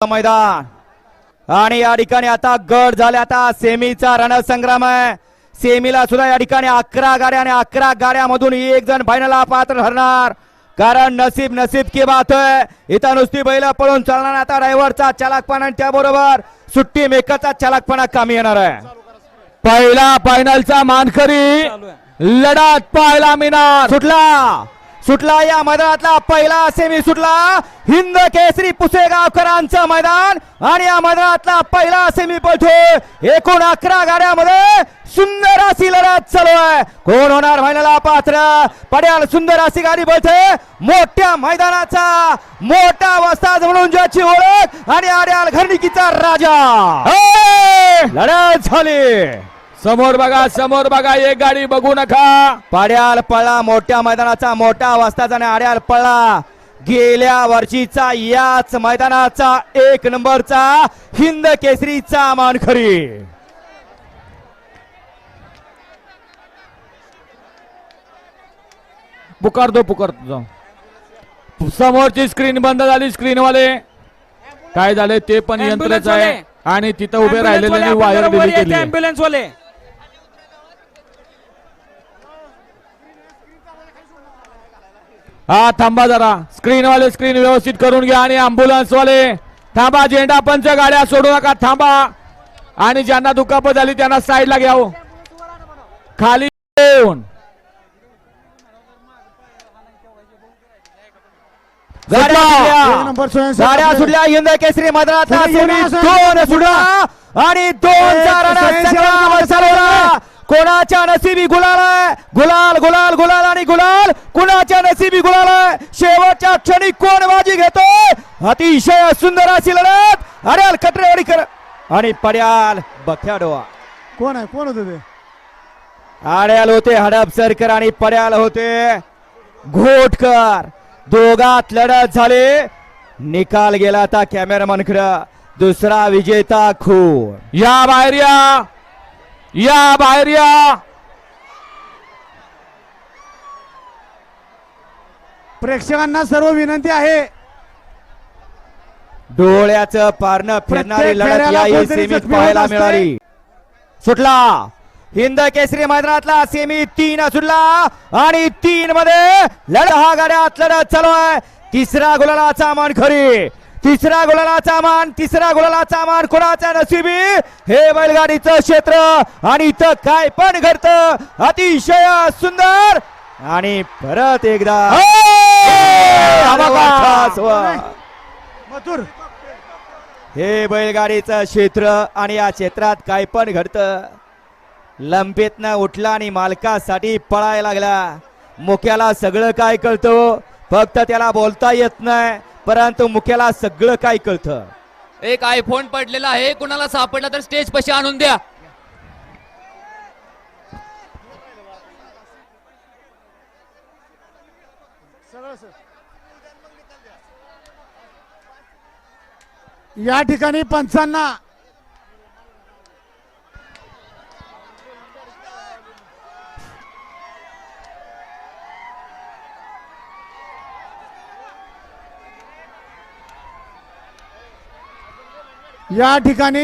मैदान आणि या ठिकाणी आता गट झाले। आता सेमीचा रणसंग्राम आहे। सेमीला सुद्धा या ठिकाणी 11 गाड्या आणि 11 गाड्यामधून एक जण फायनलला पात्र ठरणार, कारण नसीब की बात है। इथं नुसती बैल पळून चालणार, आता ड्रायव्हरचा चालकपणा आणि त्याबरोबर सुट्टी मेकरचा चालकपणा कामी येणार आहे। पहिला फायनलचा मानकरी लढत पाहायला मिळणार। सुटला या मैदानातला पहिला सेमी सुटला। हिंद केसरी पुसेगावकरांचं मैदान आणि या मैदानातला पहिला सेमी पळतोय। एकूण 11 गाड्यामध्ये सुंदर अशी लढत चालू आहे। कोण होणार फायनलला पात्र? पड्याल सुंदर अशी गाडी पळते, मोठ्या मैदानाचा मोठा वस्ताद म्हणून ज्याची ओळख आणि आड्याल घरणिकीचा राजा। लढत झाली। समोर बघा एक गाडी बघू नका। पाड्याल पळला मोठ्या मैदानाचा मोठा वस्ताद आणि आड्याल पळला गेल्या वर्षीचा याच मैदानाचा 1 नंबरचा हिंद केसरीचा मानकरी। पुकारतो समोरची स्क्रीन बंद झाली। स्क्रीन वाले काय झाले ते पण यंत्रच आहे आणि तिथं उभे राहिलेले वायर दिली केली। ॲम्ब्युलन्स वाले हा थांबा जरा, स्क्रीन वाले स्क्रीन व्यवस्थित करून घ्या आणि ॲम्ब्युलन्स वाले थांबा। झेंडा पंच गाड्या सोडू नका, थांबा आणि ज्यांना दुखापत झाली त्यांना साईडला घ्या, खाली येऊन। गाड्या सुटल्या हिंद केसरी मैदानातला सेमी 2 सुटला आणि 2चा रणसंग्राम चालवला। कोणाच्या नशिबी गुलाल आहे? गुलाल आणि गुलाल कोणाच्या नशिबी गुलाल आहे? शेवटच्या क्षणी कोण बाजी घेतोय? अतिशय सुंदर अशी लढत। अड्याल कटरेवाडीकर आणि पड्याल बख्याडोआ। कोण होते ते? आड्याल होते हडपसरकर आणि पड्याल होते घोटकर। दोघात लढत झाले, निकाल गेला आता कॅमेरामॅनकडे। दुसरा विजेता खून। या बाहेर या। प्रेक्षकांना सर्व विनंती आहे, डोळ्याचं पारणं फिरणारी लढत या सेमीत पाहायला मिळाली। सुटला हिंद केसरी मैदानातला सेमी 3 सुटला आणि 3 मध्ये लढा गाड्यात लढत चालू आहे। तिसरा गुलालाचा मान कोणाच्या नशिबी? हे बैलगाडीचं क्षेत्र आणि इथं काय पण घडतं। अतिशय सुंदर आणि परत एकदा हे बैलगाडीचं क्षेत्र आणि या क्षेत्रात काय पण घडतं। लंपेतनं उठला आणि मालकासाठी पळायला लागला। मुख्याला सगळं काय कळतं, फक्त त्याला बोलता येत नाही, परंतु मुख्याला सगळं काय कळतं। एक आयफोन पडलेला आहे, कुणाला सापडला तर स्टेज पाशी आणून द्या। या ठिकाणी पंचांना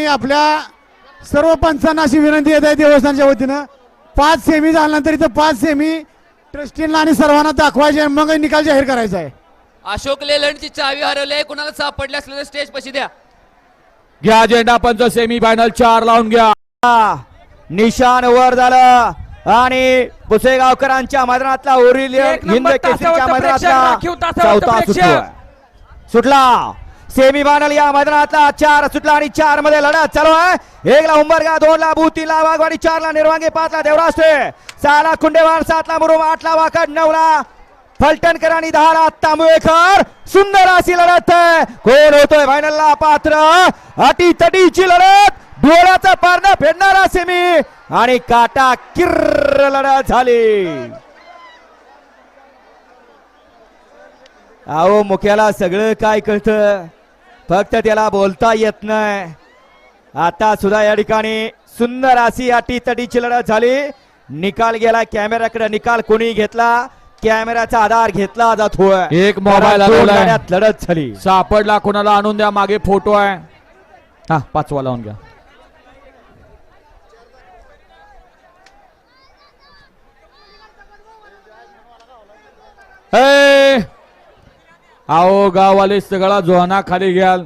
आपल्या सर्व पंचांना अशी विनंती येत आहे देवस्थानच्या वतीनं, 5 सेमी झाल्यानंतर इथं 5 सेमी ट्रस्टींना आणि सर्वांना दाखवायचे, मग निकाल जाहीर करायचा आहे। अशोक लेलंडची चावी हरवली आहे, कुणाला सापडली असले तर स्टेज पाशी द्या। घ्या झेंडा पंच, सेमी फायनल 4 लावून घ्या। निशान वर झालं आणि पुसेगावकरांच्या मैदानातला हिंद केसरीच्या मैदानातला सुटला। सेमी फायनल या मैदानातला 4 सुटला आणि 4 मध्ये लढत चालू आहे। 1 ला उंबरगा, 2 ला भूत, 3 ला वाघवाडी, 4 ला निर्वांगे, 5 ला देवराष्ट्रे, 6 ला खुंडेवाड, 7 ला मुरुम, 8 ला वाकड, 9 ला फलटणकर आणि 10 ला तांबुळेकर। सुंदर अशी लढत आहे। कोण होतोय फायनलला पात्र? अटीतटीची लढत, डोळ्याचं पारणं फेडणारा सेमी आणि काटा किर्र लढत झाली। अहो मुख्याला सगळं काय कळतं, फक्त त्याला बोलता येत नाही। आता सुद्धा या ठिकाणी सुंदर अशी अटीतटीची लढत झाली। निकाल गेला कॅमेराकडे, निकाल कोणी घेतला कॅमेऱ्याचा आधार घेतला जातोय. एक मोबाईल कारण दोन हरवलाय. गाड्यात लढत झाली. सापडला, कोणाला आणून द्या, मागे फोटो आहे. हा, 5वा लावून घ्या. आओ गाववाले सगळा जोहना खाली घ्याल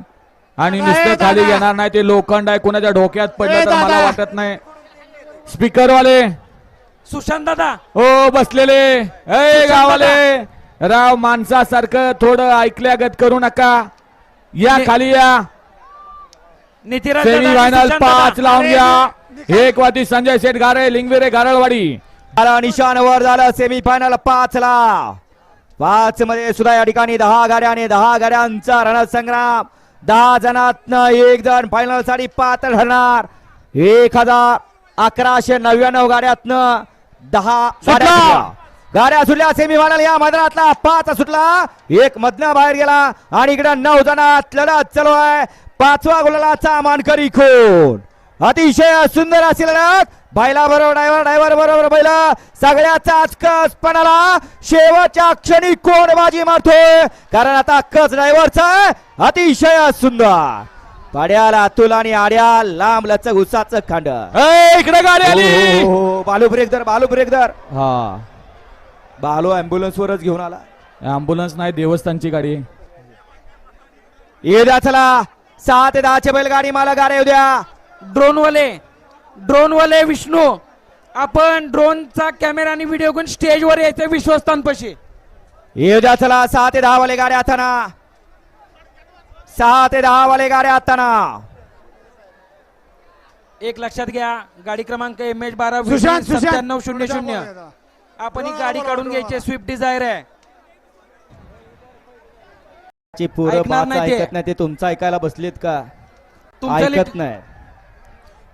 आणि नुसतं दादा. खाली घेणार नाही. ते लोखंड आहे, कुणाच्या डोक्यात पडलं तर मला दादा. वाटत नाही. स्पीकर वाले सुशांत दादा हो बसलेले. गावाले राव, माणसासारखं थोडं ऐकल्यागत करू नका. या खाली या. नितीराज सेमी दादा आणि फायनल सुशांत 5 दादा. लावून घ्या. एक वाटी संजय शेठ गारे, लिंगविरे गारळवाडी. आला निशाण वर झालं. सेमी फायनल 5 ला. 5 मध्ये सुद्धा या ठिकाणी 10 गाड्या आणि 10 गाड्यांचा रणसंग्राम. 10 जणांतनं एक जण फायनल साठी पात्र ठरणार. 1199 गाड्यातनं 10 गाड्या सुटल्या. गाड्या सुटल्या. सेमी फायनल या मैदानातला 5 सुटला. एक मधनं बाहेर गेला आणि इकडे 9 जणात लढत चालू आहे. 5वा गुलालाचा मानकरी कोण. अतिशय सुंदर अशी लढत. बैला बरोबर ड्रायव्हर बरोबर बैला. सगळ्याचा कसपणाला शेवटच्या क्षणी कोण बाजी मारतोय, कारण आता कस ड्रायव्हरचा अतिशय सुंदर. पाड्याला अतुल आणि आड्या लांब लचक उसाचं खांड. इकडे गाडी आली. हो, बालू ब्रेक धर, बालू ब्रेक धर. हा, बालू अँब्युलन्स वरच घेऊन आला. अँब्युलन्स नाही, देवस्थानची गाडी. ये द्या चला. 6 ते 10 बैलगाडी मला गाड्या उद्या. ड्रोन वाले विष्णू, आपण ड्रोनचा कॅमेरा आणि व्हिडिओ घेऊन स्टेजवर यायचं विश्वस्तांपाशी. ये द्या चला. 6 ते 10 वाले गाड्या आताना. 6 ते 10 वाले गाड्या आताना. एक लक्षात घ्या, गाडी क्रमांक MH12 सुशांत 9700. आपण ही गाडी काढून घ्यायची. स्विफ्ट डिझायर आहे. ची पोरं ऐकणार बाचं नाही ते. ऐकत नाही. ते तुमचं ऐकायला बसलेत का? तुमचं ऐकत नाही.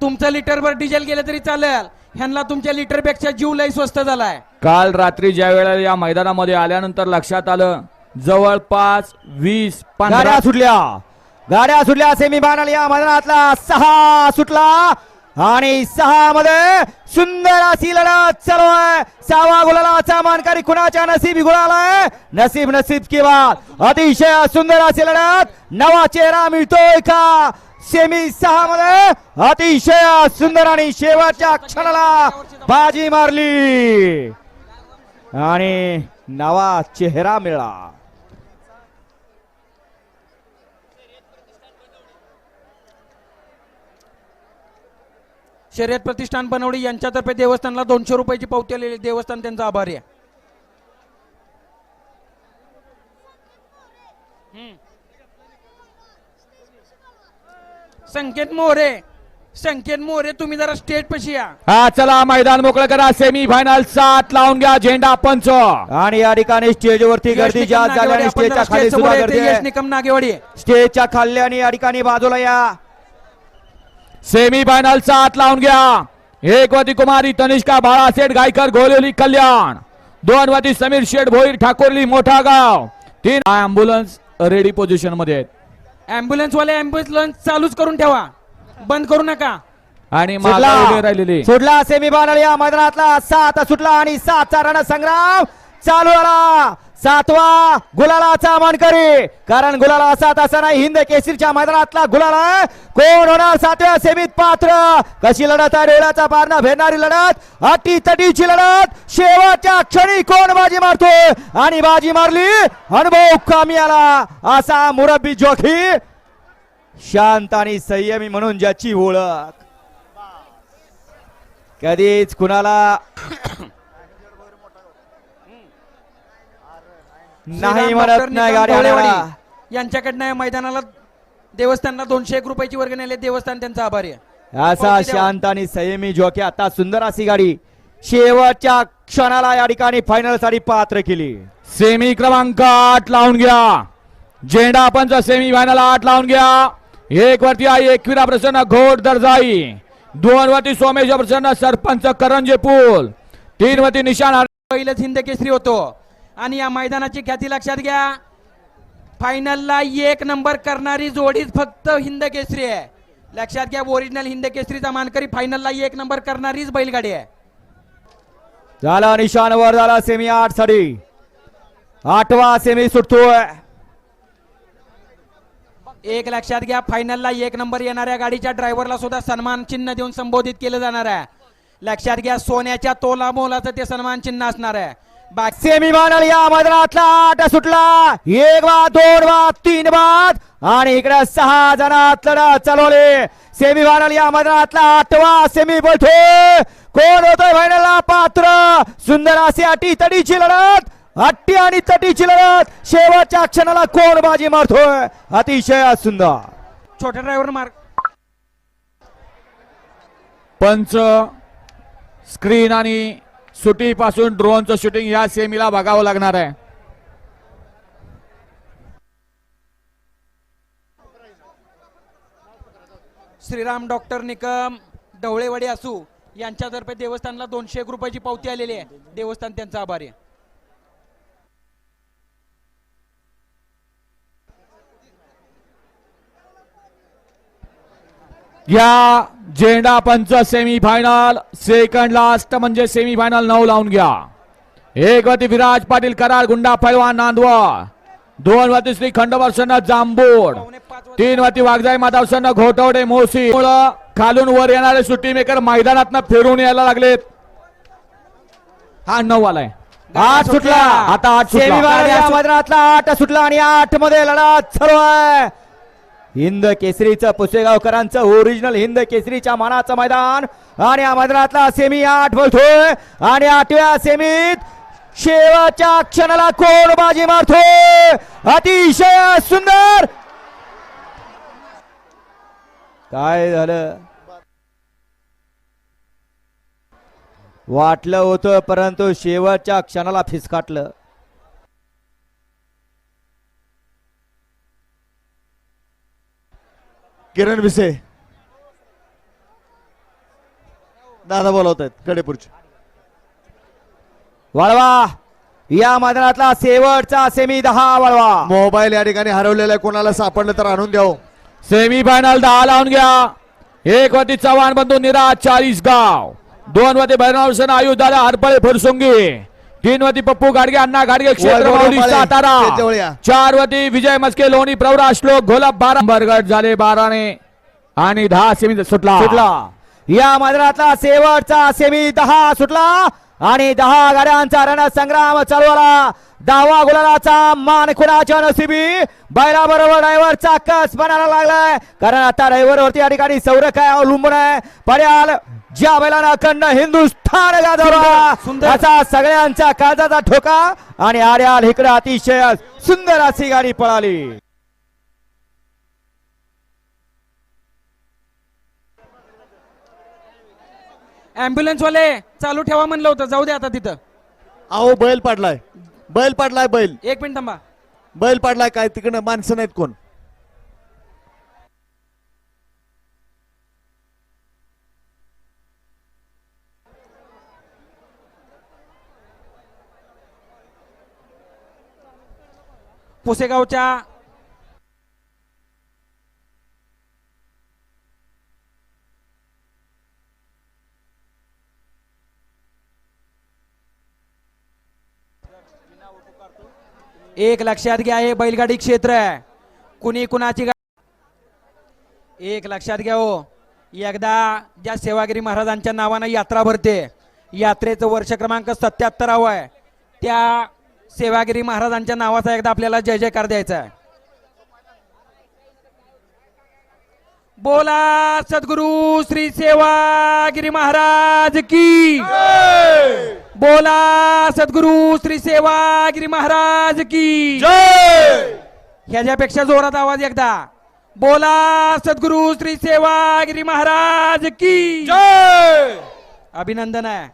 तुमचं लिटरभर डिझेल गेलं तरी चालेल. ह्यांना तुमच्या लिटर पेक्षा जीव लय स्वस्त झालाय. काल रात्री ज्या वेळेला या मैदानामध्ये आल्यानंतर लक्षात आलं, जवळपास 20-15 गाड्या सुटल्या. गाड्या सुटल्या. सेमी फायनल या मैदानातला 6 सुटला आणि 6 मध्ये सुंदर अशी लढत चालू आहे. 6वा गुलालाचा मानकरी कुणाच्या नसीबी गुलालाय. नसीब की बात. अतिशय सुंदर अशी लढत. नवा चेहरा मिळतोय का सेमी 6 मध्ये. अतिशय सुंदर आणि शेवटच्या क्षणाला बाजी मारली आणि नवा चेहरा मिळाला. शर्यत प्रतिष्ठान बनवडी यांच्यातर्फे देवस्थानला 200 रुपयाची पावती आलेली. देवस्थान त्यांचा आभारी आहे. संकेत मोरे तुम्ही जरा स्टेज पशी या. हा, चला मैदान मोकळं करा. सेमी फायनल 7 लावून घ्या. झेंडा पंच. आणि या ठिकाणी स्टेजवरती गर्दी जास्त झाली आणि स्टेजच्या खाली सुद्धा गर्दी यश आहे. निकम नागेवाडी. स्टेजच्या खाली आणि या ठिकाणी बाजूला या. सेमी फायनल 7 लावून घ्या. एक वती कुमारी तनिष्का बाळासेठ गायकर गोलेली कल्याण. 2 वती समीर शेठ भोईर ठाकोरली मोठा गाव. 3 अँब्युलन्स रेडी पोझिशन मध्ये आहेत. अँब्युलन्स वाले अँब्युलन्स चालूच करून ठेवा, बंद करू नका. आणि मागे उभे राहिलेले सुटला सेमी फायनल या मैदानातला 7 सुटला आणि 7चा रणसंग्राम चालू आला. 7वा गुलालाचा मानकरी, कारण गुलाला 7 असा नाही, हिंद केसरीच्या मैदानातला गुलाल आहे. कोण होणार 7व्या सेमीत पात्र. कशी लढत आहे. डोळ्याचा पारणा भेटणारी लढत. अटी तटीची लढत. शेवटच्या क्षणी कोण बाजी मारतोय आणि बाजी मारली. अनुभव कामी आला असा मुरब्बी जोखी. शांत आणि संयमी म्हणून ज्याची ओळख. कधीच कुणाला नाही म्हणत नाही गाडी आणायला. यांच्याकडनं या मैदानाला देवस्थानला 201 रुपयाची वर्गणी आली. देवस्थान त्यांचा आभारी आहे. असा शांत आणि संयमी जोकी. आता सुंदर अशी गाडी शेवटच्या क्षणाला या ठिकाणी फायनल साठी पात्र केली. सेमी क्रमांक 8 लावून घ्या. झेंडा पंच सेमी फायनल 8 लावून घ्या. 1 वरती आई एकविरा प्रसन्न घोड दर्जाई. 2 वरती सोमेश प्रसन्न सरपंच करंजे पूल. 3 वरती निशाण पहिलेच हिंद केसरी होतो आणि या मैदानाची ख्याती लक्षात घ्या. फायनलला 1 नंबर करणारी जोडीच फक्त हिंद केसरी आहे. लक्षात घ्या, ओरिजिनल हिंद केसरीचा मानकरी फायनलला 1 नंबर करणारीच बैलगाडी आहे. झाला निशाण वर झाला सेमी 8 साठी. 8वा सेमी सुटतोय. एक लक्षात घ्या, फायनलला 1 नंबर येणाऱ्या गाडीच्या ड्रायव्हरला सुद्धा सन्मान चिन्ह देऊन संबोधित केलं जाणार आहे. लक्षात घ्या, सोन्याच्या तोला मोलाचं ते सन्मान चिन्ह असणार आहे. बाकी सेमी फायनल या मैदानातला 8 सुटला. 1 बाद 2 बाद 3 बाद आणि इकडे 6 जणात लढत चालवली. सेमी फायनल या मैदानातला 8वा सेमी बोलतोय. कोण होतोय फायनलला पात्र? सुंदर अशी अटी तडीची लढत, अट्टी आणि तटीची लढत. शेवटच्या क्षणाला कोण बाजी मारतोय? अतिशय सुंदर. छोट्या ड्रायव्हर मार्क पंच स्क्रीन आणि सुटी पासून ड्रोनचं शूटिंग या सेमीला बघावं लागणार आहे. श्रीराम डॉक्टर निकम ढवळेवाडी असू यांच्यातर्फे देवस्थानला 201 रुपयाची पावती आलेली आहे. देवस्थान त्यांचा आभारी आहे. या झेंडा पंच सेमी फायनल सेकंड लास्ट म्हणजे सेमी फायनल 9 लावून घ्या. 1 वरती विराज पाटील कराड गुंडा पैलवान नांदवा. 2 वरती श्री खंडोबा जांबूड. 3 वरती वाघजाई माधव घोटवडे मोसी. खालून वर येणारे सुट्टी मेकर मैदानात फिरून यायला लागलेत. हा 9 आलाय. 8 सुटला. आता 8 सेमी सुटला. फायनल या मैदानातला 8 सुटला आणि 8 मध्ये लढत चालू आहे. हिंद केसरीचं पुसेगावकरांचं ओरिजिनल हिंद केसरीच्या मानाचं मैदान आणि या मैदानातला सेमी 8 बोलतोय आणि 8व्या सेमीत शेवटच्या क्षणाला कोण बाजी मारतोय? अतिशय सुंदर. काय झालं? वाटलं होतं परंतु शेवटच्या क्षणाला फिसकाटलं. किरण विसे दादा बोलवत आहेत कडेपूरचे. वळवा या मैदानातला शेवटचा सेमी 10 वळवा. मोबाईल या ठिकाणी हरवलेला आहे, कोणाला सापडलं तर आणून द्यावं. सेमी फायनल 10 लावून घ्या. 1 वरती चव्हाण बंधू निराज 40 गाव. 2 वरती भैरवसन आयुष दादा हरपळे फुरसुंगी. 3 वरती पप्पू गाडगे अण्णा गाडगे क्षेत्र माऊली सातारा. 4 वरती विजय मस्के लोणी प्रवरा श्लोक घोलप 12 बरगट झाले 12 ने आणि 10 सेमी सुटला. या मैदानातला शेवटचा सेमी 10 सुटला आणि 10 गाड्यांचा रणसंग्राम चालू आला. 10वा गुलालाचा मान कुणाच्या नशिबी? बैला बरोबर ड्रायव्हरचा कस बनायला लागलाय, कारण आता ड्रायव्हर वरती या ठिकाणी सौर काय अवलंबून आहे. पर्याल ज्या बैलानं अखंड हिंदुस्थान गाजवला असा सगळ्यांचा काळजाचा ठोका आणि आर्याल इकडे अतिशय सुंदर अशी गाडी पळाली. ऍम्ब्युलन्स वाले चालू ठेवा म्हणलं होतं, जाऊ दे आता तिथं. अहो बैल पाडलाय, बैल पाडलाय, बैल 1 मिनिट थांबा. बैल पाडलाय. काय तिकडं माणसं नाहीत कोण? पुसेगावच्या एक लक्षात घ्या, हे बैलगाडी क्षेत्र आहे. कुणी कुणाची एक लक्षात घ्या हो, एकदा ज्या सेवागिरी महाराजांच्या नावानं यात्रा भरते, यात्रेचं वर्ष क्रमांक 77 आहे. त्या सेवागिरी महाराजांच्या नावाचा एकदा आपल्याला जय जयकार द्यायचा आहे. बोला सद्गुरु श्री सेवागिरी महाराज की. बोला सद्गुरु श्री सेवागिरी महाराज की. ह्याच्यापेक्षा जोरात आवाज एकदा. बोला सद्गुरु श्री सेवागिरी महाराज की. अभिनंदन आहे.